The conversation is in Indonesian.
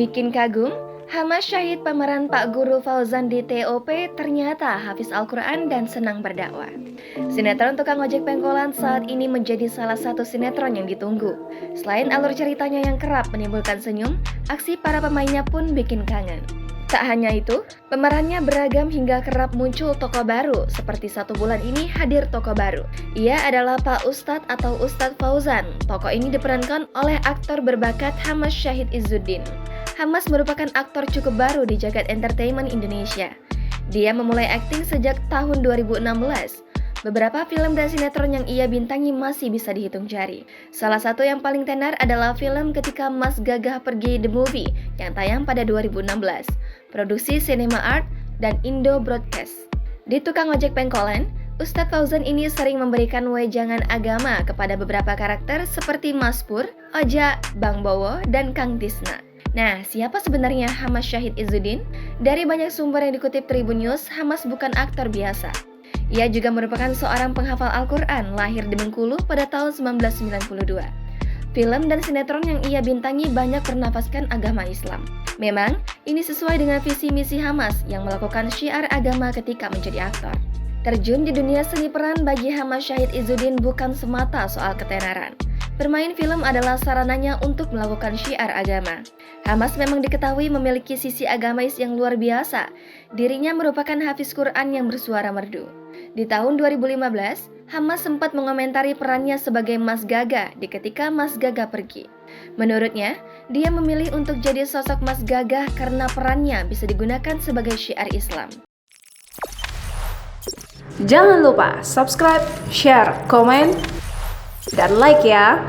Bikin kagum, Hamas Syahid pemeran Pak Guru Fauzan di TOP ternyata hafiz Al-Quran dan senang berdakwah. Sinetron Tukang Ojek Pengkolan saat ini menjadi salah satu sinetron yang ditunggu. Selain alur ceritanya yang kerap menimbulkan senyum, aksi para pemainnya pun bikin kangen. Tak hanya itu, pemerannya beragam hingga kerap muncul tokoh baru, seperti 1 bulan ini hadir tokoh baru. Ia adalah Pak Ustadz atau Ustadz Fauzan. Tokoh ini diperankan oleh aktor berbakat Hamas Syahid Izzuddin. Hamas merupakan aktor cukup baru di jagat entertainment Indonesia. Dia memulai akting sejak tahun 2016. Beberapa film dan sinetron yang ia bintangi masih bisa dihitung jari. Salah satu yang paling tenar adalah film Ketika Mas Gagah Pergi The Movie yang tayang pada 2016, produksi Cinema Art dan Indo Broadcast. Di Tukang Ojek Pengkolan, Ustadz Fauzan ini sering memberikan wejangan agama kepada beberapa karakter seperti Mas Pur, Oja, Bang Bowo, dan Kang Tisna. Nah, siapa sebenarnya Hamas Syahid Izzuddin? Dari banyak sumber yang dikutip Tribun News, Hamas bukan aktor biasa. Ia juga merupakan seorang penghafal Al-Quran, lahir di Bengkulu pada tahun 1992. Film dan sinetron yang ia bintangi banyak bernafaskan agama Islam. Memang, ini sesuai dengan visi misi Hamas yang melakukan syiar agama ketika menjadi aktor. Terjun di dunia seni peran bagi Hamas Syahid Izzuddin bukan semata soal ketenaran. Bermain film adalah sarananya untuk melakukan syiar agama. Hamas memang diketahui memiliki sisi agamais yang luar biasa. Dirinya merupakan hafiz Quran yang bersuara merdu. Di tahun 2015, Hamas sempat mengomentari perannya sebagai Mas Gagah di Ketika Mas Gagah Pergi. Menurutnya, dia memilih untuk jadi sosok Mas Gagah karena perannya bisa digunakan sebagai syiar Islam. Jangan lupa subscribe, share, komen, dan like ya!